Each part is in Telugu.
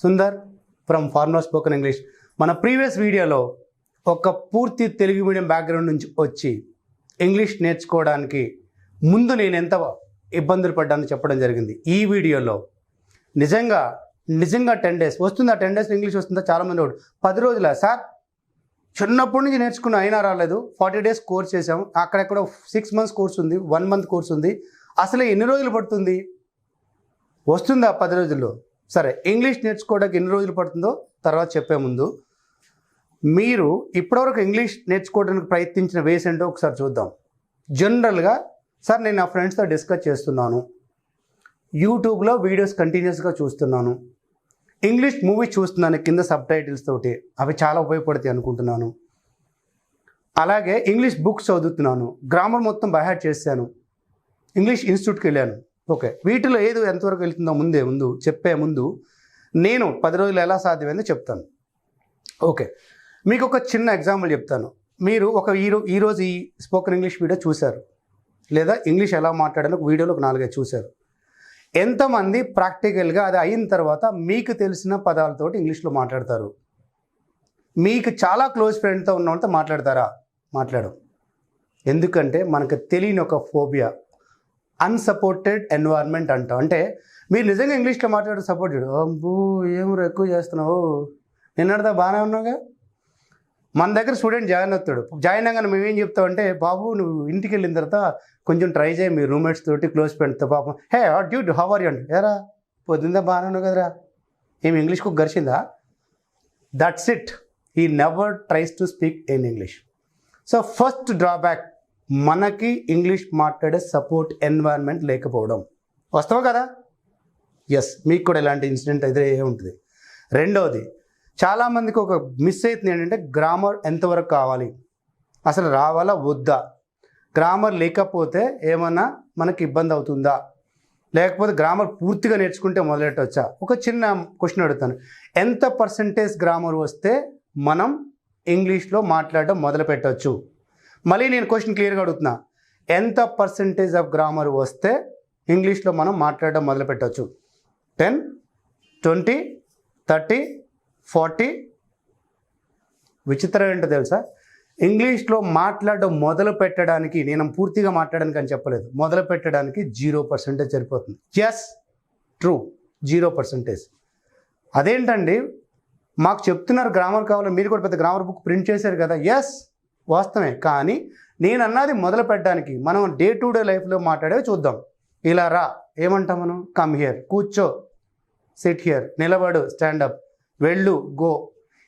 Sundar from Farmer Spoken English. మన ప్రీవియస్ వీడియోలో ఒక పూర్తి తెలుగు మీడియం బ్యాక్గ్రౌండ్ నుంచి వచ్చి ఇంగ్లీష్ నేర్చుకోవడానికి ముందు నేను ఎంత ఇబ్బందులు పడ్డానో చెప్పడం జరిగింది. ఈ వీడియోలో నిజంగా 10 days వస్తుందా, 10 days ఇంగ్లీష్ వస్తుందా? చాలామంది 10 రోజుల సార్ చిన్నప్పటి నుంచి నేర్చుకున్న అయినా రాలేదు. 40 days కోర్స్ చేసాము, అక్కడెక్కడ 6 months కోర్స్ ఉంది, 1 month కోర్స్ ఉంది. అసలు ఎన్ని రోజులు పడుతుంది? వస్తుందా 10 రోజుల్లో? సరే, ఇంగ్లీష్ నేర్చుకోవడానికి ఎన్ని రోజులు పడుతుందో తర్వాత చెప్పే ముందు మీరు ఇప్పటివరకు ఇంగ్లీష్ నేర్చుకోవడానికి ప్రయత్నించిన వేస్ ఏంటో ఒకసారి చూద్దాం. జనరల్గా సార్ నేను నా ఫ్రెండ్స్తో డిస్కస్ చేస్తున్నాను, యూట్యూబ్లో వీడియోస్ కంటిన్యూస్గా చూస్తున్నాను, ఇంగ్లీష్ మూవీ చూస్తున్నాను కింద సబ్ టైటిల్స్ తోటి, అవి చాలా ఉపయోగపడతాయి అనుకుంటున్నాను. అలాగే ఇంగ్లీష్ బుక్స్ చదువుతున్నాను, గ్రామర్ మొత్తం బైహార్ట్ చేశాను, ఇంగ్లీష్ ఇన్స్టిట్యూట్కి వెళ్ళాను. ఓకే, వీటిలో ఏది ఎంతవరకు వెళ్తుందో ముందు చెప్పే ముందు నేను 10 రోజులు ఎలా సాధ్యమైందో చెప్తాను. ఓకే, మీకు ఒక చిన్న ఎగ్జాంపుల్ చెప్తాను. మీరు ఈరోజు ఈ స్పోకెన్ ఇంగ్లీష్ వీడియో చూశారు, లేదా ఇంగ్లీష్ ఎలా మాట్లాడాలో ఒక వీడియోలో ఒక 4-5 చూశారు. ఎంతమంది ప్రాక్టికల్గా అది అయిన తర్వాత మీకు తెలిసిన పదాలతోటి ఇంగ్లీష్లో మాట్లాడతారు? మీకు చాలా క్లోజ్ ఫ్రెండ్తో ఉన్న వాళ్ళతో మాట్లాడతారా? మాట్లాడడం. ఎందుకంటే మనకు తెలియని ఒక ఫోబియా, అన్సపోర్టెడ్ ఎన్వైర్న్మెంట్ అంటాం. అంటే మీరు నిజంగా ఇంగ్లీష్లో మాట్లాడే సపోర్టెడ్, అబ్బో ఏం ఎక్కువ చేస్తున్నావు, నిన్నటిదా బాగానే ఉన్నావుగా. మన దగ్గర స్టూడెంట్ జాయిన్ అవుతాడు, జాయిన్ అవ్వగానే మేమేం చెప్తామంటే, బాబు నువ్వు ఇంటికి వెళ్ళిన తర్వాత కొంచెం ట్రై చేయి మీ రూమ్మేట్స్ తోటి, క్లోజ్ ఫ్రెండ్స్తో. పాపం hey dude how are you అంటే, ఏరా పొద్దుందా బాగానే ఉన్నావు కదరా, ఏమి ఇంగ్లీష్కు గడిచిందా? That's it, he never tries to speak in English. So first drawback, మనకి ఇంగ్లీష్ మాట్లాడే సపోర్ట్ ఎన్వైర్న్మెంట్ లేకపోవడం. వస్తావు కదా? ఎస్, మీకు కూడా ఇలాంటి ఇన్సిడెంట్ అయితే ఉంటుంది. రెండవది, చాలామందికి ఒక మిస్ అవుతుంది ఏంటంటే, గ్రామర్ ఎంతవరకు కావాలి, అసలు రావాలా వద్దా, గ్రామర్ లేకపోతే ఏమన్నా మనకి ఇబ్బంది అవుతుందా, లేకపోతే గ్రామర్ పూర్తిగా నేర్చుకుంటే మొదలెట్టవచ్చా? ఒక చిన్న క్వశ్చన్ అడుగుతాను, ఎంత పర్సంటేజ్ గ్రామర్ వస్తే మనం ఇంగ్లీష్లో మాట్లాడడం మొదలు పెట్టవచ్చు? మళ్ళీ నేను క్వశ్చన్ క్లియర్గా అడుగుతున్నా, ఎంత పర్సంటేజ్ ఆఫ్ గ్రామర్ వస్తే ఇంగ్లీష్లో మనం మాట్లాడడం మొదలు పెట్టవచ్చు? 10, 20, 30, 40? విచిత్రం ఏంటో తెలుసా, ఇంగ్లీష్లో మాట్లాడడం మొదలు పెట్టడానికి, నేను పూర్తిగా మాట్లాడడానికి అని చెప్పలేదు, మొదలు పెట్టడానికి 0% సరిపోతుంది. Yes, true, 0%. అదేంటండి మాకు చెప్తున్నారు గ్రామర్ కావాలి, మీరు కూడా పెద్ద గ్రామర్ బుక్ ప్రింట్ చేశారు కదా. ఎస్, వాస్తవమే. కానీ నేను అన్నది మొదలు పెట్టడానికి మనం డే టు డే లైఫ్లో మాట్లాడేవి చూద్దాం. ఇలా రా ఏమంటాం మనం? కమ్ హియర్, కూర్చో, సిట్ హియర్, నిలబడు, స్టాండప్, వెళ్ళు, గో,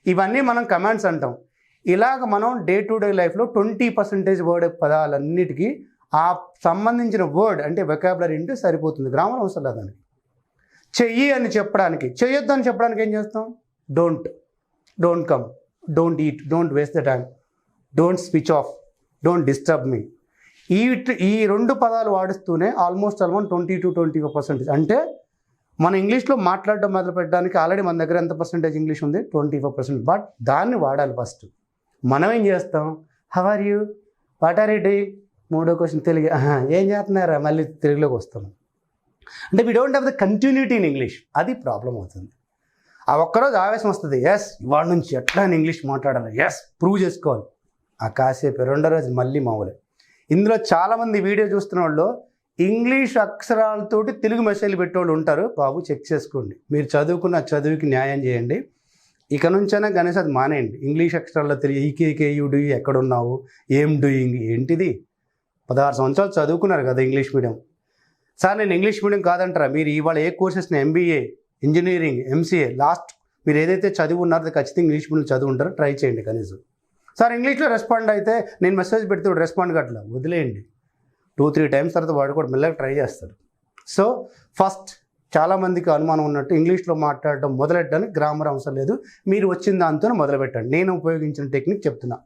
ఇవన్నీ మనం కమాండ్స్ అంటాం. ఇలాగ మనం డే టు డే లైఫ్లో 20% వర్డ్ పదాలన్నిటికీ ఆ సంబంధించిన వర్డ్ అంటే వెకాబులరీ ఉంటే సరిపోతుంది, గ్రామర్ అవసరం లేదు. దానికి చెయ్యి అని చెప్పడానికి, చెయ్యొద్దు అని చెప్పడానికి ఏం చేస్తాం? Don't come, don't eat, don't waste the time, don't switch off, don't disturb me. ఈ 2 పదాలు వాడిస్తూనే ఆల్మోస్ట్ 20-25%. అంటే మన ఇంగ్లీష్లో మాట్లాడడం మొదలు పెట్టడానికి ఆల్రెడీ మన దగ్గర ఎంత పర్సెంటేజ్ ఇంగ్లీష్ ఉంది? 25%. బట్ దాన్ని వాడాలి ఫస్ట్. మనం ఏం చేస్తాం? How are you, what are you doing, 3వ క్వశ్చన్ తెలుగు, ఏం చేస్తున్నారా, మళ్ళీ తెలుగులోకి వస్తాం. అంటే we don't have the continuity in English. అది ప్రాబ్లం అవుతుంది. ఆ ఒక్కరోజు ఆవేశం వస్తుంది, ఎస్ ఇవాళ నుంచి ఎట్లా ఇంగ్లీష్ మాట్లాడాలి, ఎస్ ప్రూవ్ చేసుకోవాలి. ఆ కాసేపు 2వ రోజు మళ్ళీ మామూలే. ఇందులో చాలామంది వీడియో చూస్తున్న వాళ్ళు ఇంగ్లీష్ అక్షరాలతోటి తెలుగు మెసేజ్లు పెట్టేవాళ్ళు ఉంటారు. బాబు చెక్ చేసుకోండి, మీరు చదువుకున్న చదువుకి న్యాయం చేయండి. ఇక నుంచైనా కనీసం అది మానేయండి. ఇంగ్లీష్ అక్షరాల్లో తెలియ ఈకే యూ డూ, ఎక్కడున్నావు, ఏం డూయింగ్, ఏంటిది? 16 సంవత్సరాలు చదువుకున్నారు కదా ఇంగ్లీష్ మీడియం. సార్ నేను ఇంగ్లీష్ మీడియం కాదంటారా? మీరు ఇవాళ ఏ courses, MBA, engineering, MCA, last మీరు ఏదైతే చదివి ఉన్నారో ఖచ్చితంగా ఇంగ్లీష్ మీడియం చదువు ఉంటారో ట్రై చేయండి కనీసం. సార్ ఇంగ్లీష్లో రెస్పాండ్ అయితే నేను మెసేజ్ పెడితే రెస్పాండ్ కావట్లా, వదిలేయండి. 2-3 times తర్వాత వాడు కూడా మెల్లగా ట్రై చేస్తాడు. సో ఫస్ట్, చాలామందికి అనుమానం ఉన్నట్టు ఇంగ్లీష్లో మాట్లాడడం మొదలెట్టడానికి గ్రామర్ అవసరం లేదు, మీరు వచ్చిన దాంతో మొదలుపెట్టండి. నేను ఉపయోగించిన టెక్నిక్ చెప్తున్నా.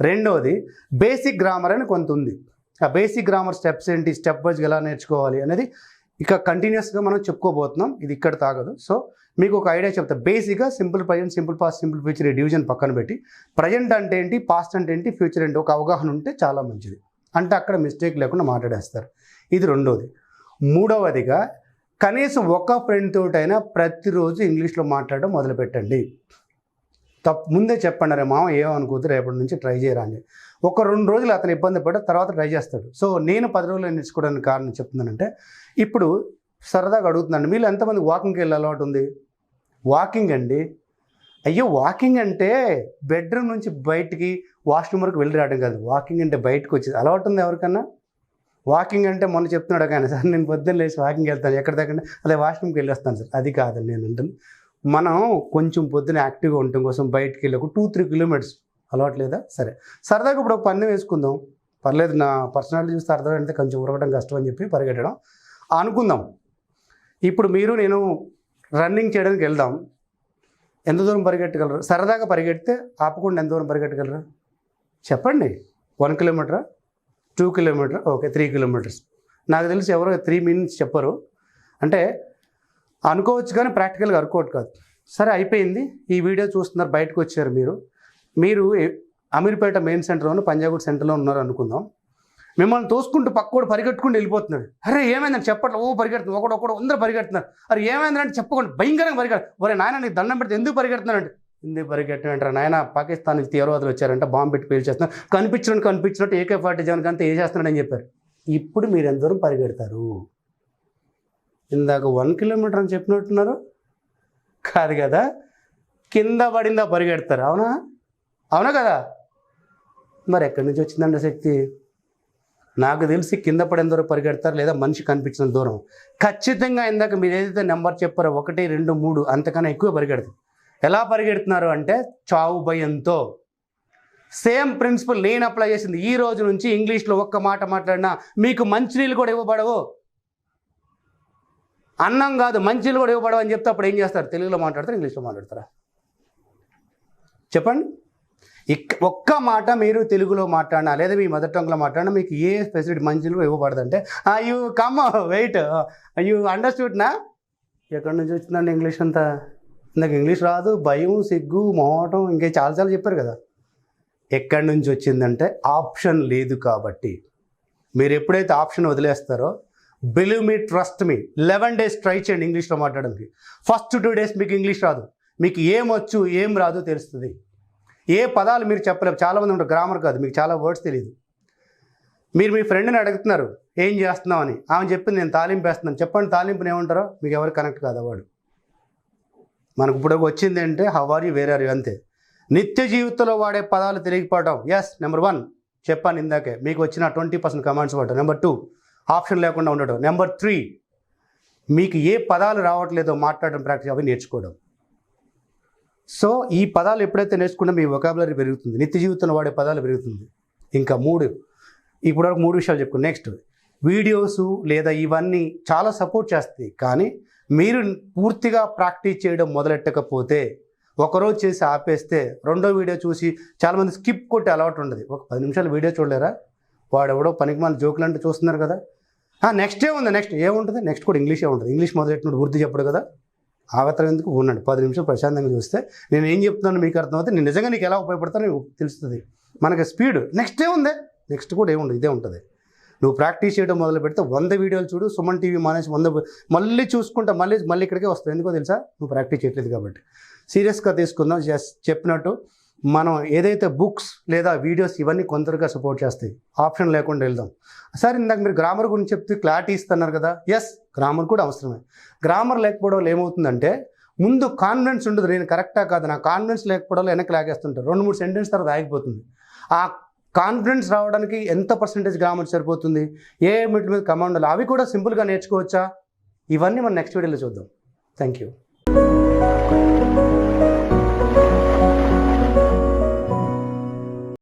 రెండవది, బేసిక్ గ్రామర్ అని కొంత ఉంది. ఆ బేసిక్ గ్రామర్ స్టెప్స్ ఏంటి, స్టెప్ వైజ్గా ఎలా నేర్చుకోవాలి అనేది ఇక కంటిన్యూస్గా మనం చెప్పుకోబోతున్నాం. ఇది ఇక్కడ తాగదు. సో మీకు ఒక ఐడియా చెప్తా. బేసిక్గా simple present, simple past, simple future division పక్కన పెట్టి ప్రజెంట్ అంటే ఏంటి, పాస్ట్ అంటే ఏంటి, ఫ్యూచర్ ఏంటి ఒక అవగాహన ఉంటే చాలా మంచిది. అంటే అక్కడ మిస్టేక్ లేకుండా మాట్లాడేస్తారు. ఇది రెండవది. మూడవదిగా కనీసం ఒక ఫ్రెండ్ తోటైనా ప్రతిరోజు ఇంగ్లీష్లో మాట్లాడడం మొదలుపెట్టండి. ముందే చెప్పండి, రే మామ ఏమనుకోద్దు, రేపటి నుంచి ట్రై చేయరా అని. ఒక 2 రోజులు అతను ఇబ్బంది పడ్డ తర్వాత ట్రై చేస్తాడు. సో నేను 10 రోజులు నేర్చుకోవడానికి కారణం చెప్తున్నానంటే, ఇప్పుడు సరదాగా అడుగుతున్నాను, మీరు ఎంతమంది వాకింగ్కి వెళ్ళే అలవాటు ఉంది? వాకింగ్ అండి, అయ్యో వాకింగ్ అంటే బెడ్రూమ్ నుంచి బయటికి వాష్రూమ్ వరకు వెళ్ళి రావడం కాదు. వాకింగ్ అంటే బయటకు వచ్చేది అలవాటు ఉంది ఎవరికన్నా? వాకింగ్ అంటే మొన్న చెప్తున్నాడు కానీ, సార్ నేను పొద్దున్న లేచి వాకింగ్ వెళ్తాను, ఎక్కడ దగ్గర అదే వాష్రూమ్కి వెళ్ళి వస్తాను సార్. అది కాదండి నేను అంటాను. మనం కొంచెం పొద్దున యాక్టివ్గా ఉండటం కోసం బయటికి వెళ్ళి ఒక 2-3 కిలోమీటర్స్ అలవాటు లేదా? సరే, సరదాగా ఇప్పుడు ఒక పందెం వేసుకుందాం, పర్లేదు, నా పర్సనాలిటీ చూస్తే అర్థం అంటే కొంచెం ఉరగడం కష్టం అని చెప్పి పరిగెట్టడం అనుకుందాం. ఇప్పుడు మీరు నేను రన్నింగ్ చేయడానికి వెళ్దాం. ఎంత దూరం పరిగెట్టగలరు? సరదాగా పరిగెడితే ఆపకుండా ఎంత దూరం పరిగెట్టగలరు చెప్పండి? 1 కిలోమీటరా, 2 కిలోమీటర్, ఓకే 3 కిలోమీటర్స్. నాకు తెలిసి ఎవరో 3 మినిట్స్ చెప్పరు. అంటే అనుకోవచ్చు కానీ ప్రాక్టికల్గా అనుకోవట్టు కాదు. సరే అయిపోయింది, ఈ వీడియో చూస్తున్నారు, బయటకు వచ్చారు మీరు అమీర్పేట మెయిన్ సెంటర్లోనూ పంజాగుట్ సెంటర్లో ఉన్నారు అనుకుందాం. మిమ్మల్ని తోసుకుంటూ పక్కోడు పరిగెట్టుకుంటూ వెళ్ళిపోతున్నాడు. అరే ఏమైందని చెప్పట్లేదు, పరిగెడుతున్నారు, ఒకడు అందరూ పరిగెడుతున్నారు. అరే ఏమైందంటే చెప్పకుండా భయంకరంగా పరిగెడు. ఒరే నాయన నీకు దండం పెడితే ఎందుకు పరిగెడుతున్నారంటే, ఎందుకు పరిగెట్టమంటారు నాయన, పాకిస్తాన్ నుంచి తీవ్రవాదులు వచ్చారంట, బాంబు పెట్టి పేల్చేస్తున్నారు, కనిపించినట్టు AK-47 అంతా వేసేస్తున్నాడని చెప్పారు. ఇప్పుడు మీరు ఎంత దూరం పరిగెడతారు? ఇందాక 1 కిలోమీటర్ అని చెప్పినట్టున్నారు కాదు కదా, కింద పడిందా పరిగెడతారు, అవునా కదా? మరి ఎక్కడి నుంచి వచ్చిందండి శక్తి? నాకు తెలిసి కింద పడిన దూరం పరిగెడతారు, లేదా మనిషి కనిపించిన దూరం. ఖచ్చితంగా ఇందాక మీరు ఏదైతే నెంబర్ చెప్పారో 1, 2, 3 అంతకన్నా ఎక్కువ పరిగెడతారు. ఎలా పరిగెడుతున్నారు అంటే చావు భయంతో. సేమ్ ప్రిన్సిపల్ నేను అప్లై చేసింది. ఈ రోజు నుంచి ఇంగ్లీష్లో ఒక్క మాట మాట్లాడినా మీకు మంచినీళ్ళు కూడా ఇవ్వబడవు. అన్నం కాదు, మంచినీళ్ళు కూడా ఇవ్వబడవు అని చెప్తే అప్పుడు ఏం చేస్తారు? తెలుగులో మాట్లాడతారు, ఇంగ్లీష్లో మాట్లాడతారా? చెప్పండి. ఒక్క మాట మీరు తెలుగులో మాట్లాడినా లేదా మీ మదర్ టంగ్లో మాట్లాడినా మీకు ఏ ఫెసిలిటీ మంచినీళ్ళు ఇవ్వబడదంటే యూ కమ్ వెయిట్ యూ అండర్స్టూడ్నా? ఎక్కడి నుంచి వచ్చిందండి ఇంగ్లీష్ అంతా? నాకు ఇంగ్లీష్ రాదు, భయం, సిగ్గు, మొహటం, ఇంకే చాలా చెప్పారు కదా. ఎక్కడి నుంచి వచ్చిందంటే ఆప్షన్ లేదు కాబట్టి. మీరు ఎప్పుడైతే ఆప్షన్ వదిలేస్తారో, believe me, trust me, 11 days try చేయండి ఇంగ్లీష్లో మాట్లాడడానికి. ఫస్ట్ 2 days మీకు ఇంగ్లీష్ రాదు, మీకు ఏమొచ్చు ఏం రాదు తెలుస్తుంది. ఏ పదాలు మీరు చెప్పలేరు. చాలామంది ఉంటారు గ్రామర్ కాదు, మీకు చాలా వర్డ్స్ తెలియదు. మీరు మీ ఫ్రెండ్ని అడుగుతున్నారు ఏం చేస్తున్నావు అని, ఆమె చెప్పింది నేను తాలింపు వేస్తున్నాను. చెప్పండి తాలింపుని ఏమంటారో? మీకు ఎవరు కనెక్ట్ కాదు వాడు. మనకు ఇప్పుడు వచ్చింది అంటే how are you, where are you, అంతే. నిత్య జీవితంలో వాడే పదాలు తెలియకపోవడం, ఎస్ నెంబర్ 1 చెప్పాను ఇందాకే, మీకు వచ్చిన 20% కమాండ్స్ వాడటం. నెంబర్ 2 ఆప్షన్ లేకుండా ఉండడం. నెంబర్ 3 మీకు ఏ పదాలు రావట్లేదో మాట్లాడడం ప్రాక్టీస్, అవి నేర్చుకోవడం. సో ఈ పదాలు ఎప్పుడైతే నేర్చుకుంటే మీ వొకాబులరీ పెరుగుతుంది, నిత్య జీవితంలో వాడే పదాలు పెరుగుతుంది. ఇంకా 3 ఇప్పటివరకు 3 విషయాలు చెప్పుకో. నెక్స్ట్ వీడియోసు లేదా ఇవన్నీ చాలా సపోర్ట్ చేస్తాయి, కానీ మీరు పూర్తిగా ప్రాక్టీస్ చేయడం మొదలెట్టకపోతే, ఒకరోజు చేసి ఆపేస్తే రెండో వీడియో చూసి చాలామంది స్కిప్ కొట్టి అలవాటు ఉండదు. ఒక 10 నిమిషాలు వీడియో చూడలేరా? వాడెవడో పనికి మన జోకులు అంటే చూస్తున్నారు కదా. నెక్స్ట్ ఏముంది? నెక్స్ట్ ఏముంటుంది? నెక్స్ట్ కూడా ఇంగ్లీషే ఉంటుంది. ఇంగ్లీష్ మొదలెట్టినప్పుడు ఉర్దూ చెప్పడు కదా. ఆవతరం ఎందుకు ఉన్నాడు, 10 నిమిషాలు ప్రశాంతంగా చూస్తే నేను ఏం చెప్తున్నాను మీకు అర్థమవుతుంది, నేను నిజంగా నీకు ఎలా ఉపయోగపడతానో తెలుస్తుంది. మనకి స్పీడ్ నెక్స్ట్ ఏముంది? నెక్స్ట్ కూడా ఏముండదు, ఇదే ఉంటుంది. నువ్వు ప్రాక్టీస్ చేయడం మొదలు పెడితే 100 వీడియోలు చూడు, సుమన్ టీవీ మానేసి 100 మళ్ళీ చూసుకుంటా మళ్ళీ ఇక్కడికే వస్తావు. ఎందుకో తెలుసా? నువ్వు ప్రాక్టీస్ చేయట్లేదు కాబట్టి. సీరియస్గా తీసుకుందాం. చెప్పినట్టు మనం ఏదైతే బుక్స్ లేదా వీడియోస్ ఇవన్నీ కొంతగా సపోర్ట్ చేస్తాయి, ఆప్షన్ లేకుండా వెళ్దాం. సరే ఇందాక మీరు గ్రామర్ గురించి చెప్తే క్లారిటీ ఇస్తున్నారు కదా, ఎస్ గ్రామర్ కూడా అవసరమే. గ్రామర్ లేకపోవడం ఏమవుతుందంటే ముందు కాన్ఫిడెన్స్ ఉండదు, నేను కరెక్టా కాదు, నా కాన్ఫిడెన్స్ లేకపోవడం వెనక్కి లాగేస్తుంటారు. 2-3 సెంటెన్స్ తర్వాత ఆగిపోతుంది. ఆ కాన్ఫిడెన్స్ రావడానికి ఎంత పర్సెంటేజ్ గ్రామర్ సరిపోతుంది, ఏ మిడ్ మీద కమాండ్, అవి కూడా సింపుల్గా నేర్చుకోవచ్చా? ఇవన్నీ మనం నెక్స్ట్ వీడియోలో చూద్దాం. Thank you.